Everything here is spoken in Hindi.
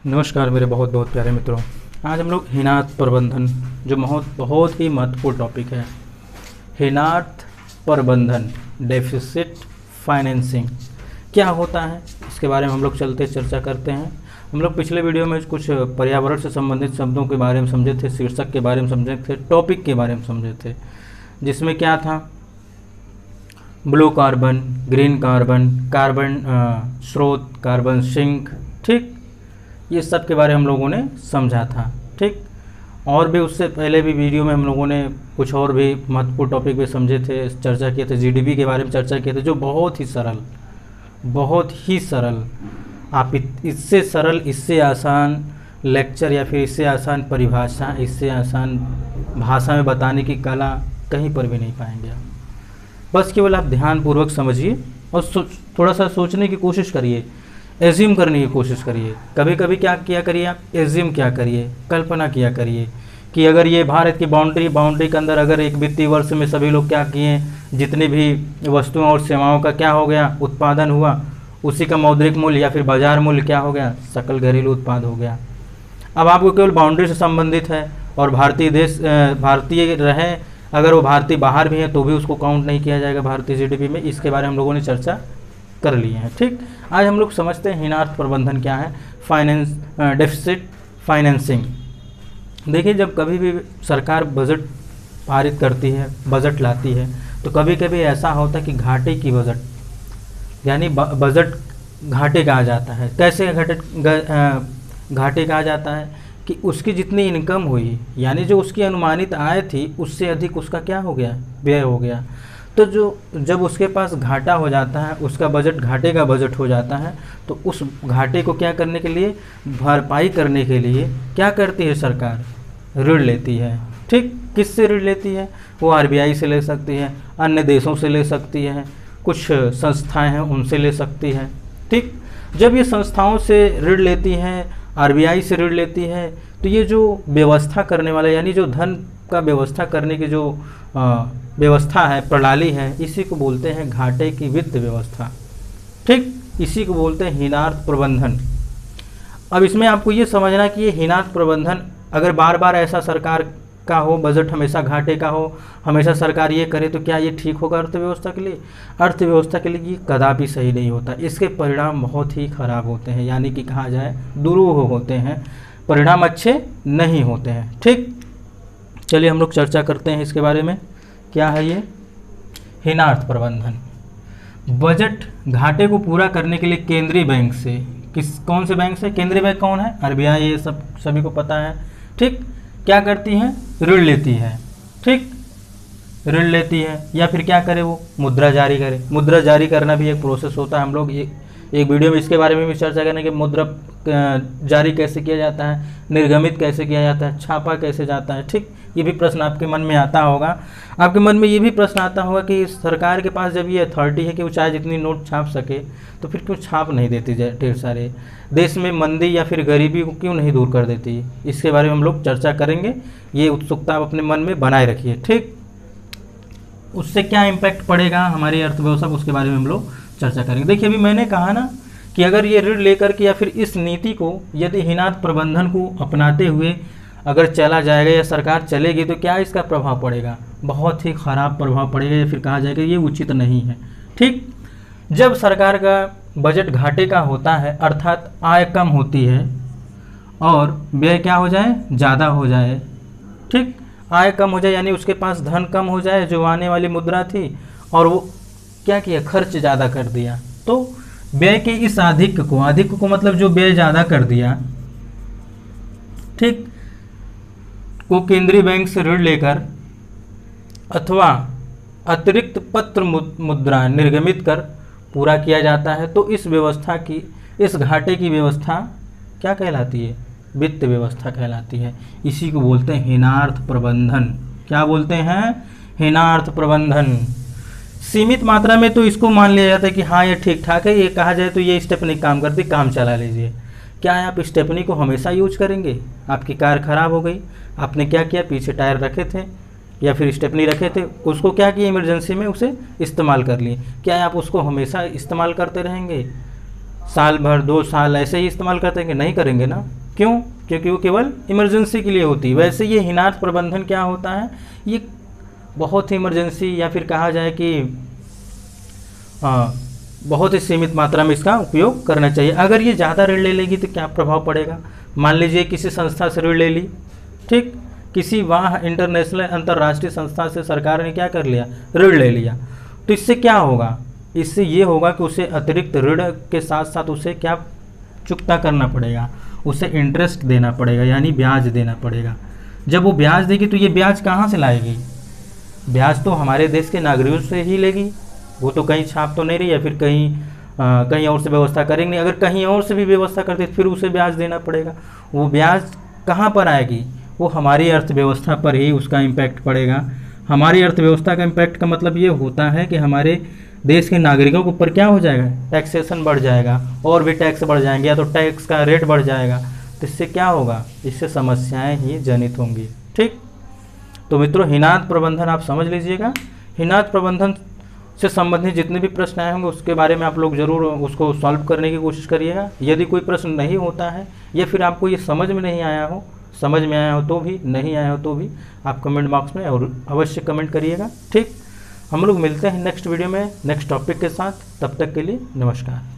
नमस्कार मेरे बहुत बहुत प्यारे मित्रों। आज हम लोग हिनात प्रबंधन जो बहुत ही महत्वपूर्ण टॉपिक है। हिनात प्रबंधन डेफिसिट फाइनेंसिंग क्या होता है, इसके बारे में हम लोग चर्चा करते हैं। हम लोग पिछले वीडियो में कुछ पर्यावरण से संबंधित शब्दों के बारे में समझे थे, शीर्षक के बारे में समझे थे, टॉपिक के बारे में समझे थे, जिसमें क्या था, blue carbon, green carbon, carbon स्रोत, कार्बन सिंक, ठीक, ये सब के बारे में हम लोगों ने समझा था। ठीक, और भी उससे पहले भी वीडियो में हम लोगों ने कुछ और भी महत्वपूर्ण टॉपिक भी समझे थे, चर्चा किए थे, जीडीपी के बारे में चर्चा किए थे, जो बहुत ही सरल आप इससे सरल, इससे आसान लेक्चर या फिर इससे आसान परिभाषा, इससे आसान भाषा में बताने की कला कहीं पर भी नहीं पाएंगे आप। बस केवल आप ध्यानपूर्वक समझिए और थोड़ा सा सोचने की कोशिश करिए, एज्यूम करने की कोशिश करिए। कभी कभी क्या किया करिए आप, एज्यूम क्या करिए, कल्पना किया करिए कि अगर ये भारत की बाउंड्री के अंदर अगर एक वित्तीय वर्ष में सभी लोग क्या किए, जितनी भी वस्तुओं और सेवाओं का क्या हो गया, उत्पादन हुआ, उसी का मौद्रिक मूल्य या फिर बाजार मूल्य क्या हो गया, सकल घरेलू उत्पाद हो गया। अब आपको केवल बाउंड्री से संबंधित है और भारतीय रहे, अगर वो भारतीय बाहर भी है तो भी उसको काउंट नहीं किया जाएगा भारतीय जीडीपी में। इसके बारे में हम लोगों ने चर्चा कर लिए हैं। ठीक, आज हम लोग समझते हैं हिनात प्रबंधन क्या है, डेफिसिट फाइनेंसिंग। देखिए, जब कभी भी सरकार बजट पारित करती है, बजट लाती है, तो कभी कभी ऐसा होता है कि घाटे की बजट, यानी बजट घाटे का आ जाता है। कैसे घाटे का आ जाता है कि उसकी जितनी इनकम हुई, यानी जो उसकी अनुमानित आय थी, उससे अधिक उसका क्या हो गया, व्यय हो गया। तो जब उसके पास घाटा हो जाता है, उसका बजट घाटे का बजट हो जाता है, तो उस घाटे को क्या करने के लिए, भरपाई करने के लिए क्या करती है सरकार, ऋण लेती है। ठीक, किससे ऋण लेती है, वो आरबीआई से ले सकती है, अन्य देशों से ले सकती है, कुछ संस्थाएं हैं उनसे ले सकती है। ठीक, जब ये संस्थाओं से ऋण लेती हैं, आरबीआई से ऋण लेती है, तो ये जो व्यवस्था करने वाला, यानी जो धन का व्यवस्था करने की जो व्यवस्था है, प्रणाली है, इसी को बोलते हैं घाटे की वित्त व्यवस्था। ठीक, इसी को बोलते हैं हिनात प्रबंधन। अब इसमें आपको ये समझना कि ये हिनात प्रबंधन अगर बार बार ऐसा सरकार का हो, बजट हमेशा घाटे का हो, हमेशा सरकार ये करे, तो क्या ये ठीक होगा अर्थव्यवस्था के लिए? अर्थव्यवस्था के लिए ये कदापि सही नहीं होता। इसके परिणाम बहुत ही खराब होते हैं, यानी कि कहा जाए दुरूह होते हैं, परिणाम अच्छे नहीं होते हैं। ठीक, चलिए हम लोग चर्चा करते हैं इसके बारे में। क्या है ये हिनात प्रबंधन? बजट घाटे को पूरा करने के लिए केंद्रीय बैंक से, कौन से बैंक से? केंद्रीय बैंक कौन है? आरबीआई, ये सब सभी को पता है। ठीक, क्या करती है, ऋण लेती है। ठीक, ऋण लेती है, या फिर क्या करे, वो मुद्रा जारी करे। मुद्रा जारी करना भी एक प्रोसेस होता है। हम लोग एक वीडियो में इसके बारे में भी चर्चा करेंगे कि मुद्रा जारी कैसे किया जाता है, निर्गमित कैसे किया जाता है, छापा कैसे जाता है। ठीक, ये भी प्रश्न आपके मन में आता होगा। आपके मन में ये भी प्रश्न आता होगा कि सरकार के पास जब ये अथॉरिटी है कि वो चाहे जितनी नोट छाप सके, तो फिर क्यों छाप नहीं देती ढेर सारे? देश में मंदी या फिर गरीबी को क्यों नहीं दूर कर देती? इसके बारे में हम लोग चर्चा करेंगे। ये उत्सुकता आप अपने मन में बनाए रखिए। ठीक, उससे क्या इम्पैक्ट पड़ेगा हमारी अर्थव्यवस्था, उसके बारे में हम लोग चर्चा करेंगे। देखिए, अभी मैंने कहा ना कि अगर ये ऋण लेकर के या फिर इस नीति को, यदि हिनात प्रबंधन को अपनाते हुए अगर चला जाएगा या सरकार चलेगी, तो क्या इसका प्रभाव पड़ेगा? बहुत ही खराब प्रभाव पड़ेगा, या फिर कहा जाएगा ये उचित नहीं है। ठीक, जब सरकार का बजट घाटे का होता है, अर्थात आय कम होती है और व्यय क्या हो जाए, ज़्यादा हो जाए। ठीक, आय कम हो जाए यानी उसके पास धन कम हो जाए, जो आने वाली मुद्रा थी, और वो क्या किया, खर्च ज़्यादा कर दिया, तो व्यय के इस अधिक को मतलब जो व्यय ज़्यादा कर दिया, ठीक, को केंद्रीय बैंक से ऋण लेकर अथवा अतिरिक्त पत्र मुद्रा निर्गमित कर पूरा किया जाता है। तो इस व्यवस्था की, इस घाटे की व्यवस्था क्या कहलाती है, वित्त व्यवस्था कहलाती है। इसी को बोलते हैं हिनात प्रबंधन। क्या बोलते हैं, हिनात प्रबंधन। सीमित मात्रा में तो इसको मान लिया जाता है कि हाँ ये ठीक ठाक है, ये कहा जाए तो ये स्टेपनी काम करती, काम चला लीजिए। क्या है, आप स्टेपनी को हमेशा यूज करेंगे? आपकी कार खराब हो गई, आपने क्या किया, पीछे टायर रखे थे या फिर स्टेपनी रखे थे, उसको क्या किया, इमरजेंसी में उसे इस्तेमाल कर लिए। क्या आप उसको हमेशा इस्तेमाल करते रहेंगे? साल भर 2 साल ऐसे ही इस्तेमाल करते हैं कि नहीं करेंगे ना। क्यों? क्योंकि वो केवल इमरजेंसी के लिए होती है। वैसे ये हिनात प्रबंधन क्या होता है, ये बहुत ही इमरजेंसी या फिर कहा जाए कि बहुत ही सीमित मात्रा में इसका उपयोग करना चाहिए। अगर ये ज़्यादा ऋण ले लेगी तो क्या प्रभाव पड़ेगा? मान लीजिए किसी संस्था से ऋण ले ली, ठीक, किसी वहाँ इंटरनेशनल अंतर्राष्ट्रीय संस्था से सरकार ने क्या कर लिया, ऋण ले लिया, तो इससे क्या होगा? इससे ये होगा कि उसे अतिरिक्त ऋण के साथ साथ उसे क्या चुकता करना पड़ेगा, उसे इंटरेस्ट देना पड़ेगा, यानी ब्याज देना पड़ेगा। जब वो ब्याज देगी तो ये ब्याज कहाँ से लाएगी? ब्याज तो हमारे देश के नागरिकों से ही लेगी, वो तो कहीं छाप तो नहीं रही है, फिर कहीं और से व्यवस्था करेंगे नहीं। अगर कहीं और से भी व्यवस्था करते फिर उसे ब्याज देना पड़ेगा। वो ब्याज कहाँ पर आएगी? वो हमारी अर्थव्यवस्था पर ही उसका इम्पैक्ट पड़ेगा। हमारी अर्थव्यवस्था का इम्पैक्ट का मतलब ये होता है कि हमारे देश के नागरिकों के ऊपर क्या हो जाएगा, टैक्सेशन बढ़ जाएगा, और भी टैक्स बढ़ जाएंगे, या तो टैक्स का रेट बढ़ जाएगा। तो इससे क्या होगा? इससे समस्याएं ही जनित होंगी। ठीक, तो मित्रों हिनात प्रबंधन आप समझ लीजिएगा। हिनात प्रबंधन से संबंधित जितने भी प्रश्न आए होंगे उसके बारे में आप लोग ज़रूर उसको सॉल्व करने की कोशिश करिएगा। यदि कोई प्रश्न नहीं होता है या फिर आपको ये समझ में नहीं आया हो, समझ में आया हो तो भी, नहीं आया हो तो भी आप कमेंट बॉक्स में और अवश्य कमेंट करिएगा। ठीक, हम लोग मिलते हैं नेक्स्ट वीडियो में नेक्स्ट टॉपिक के साथ। तब तक के लिए नमस्कार।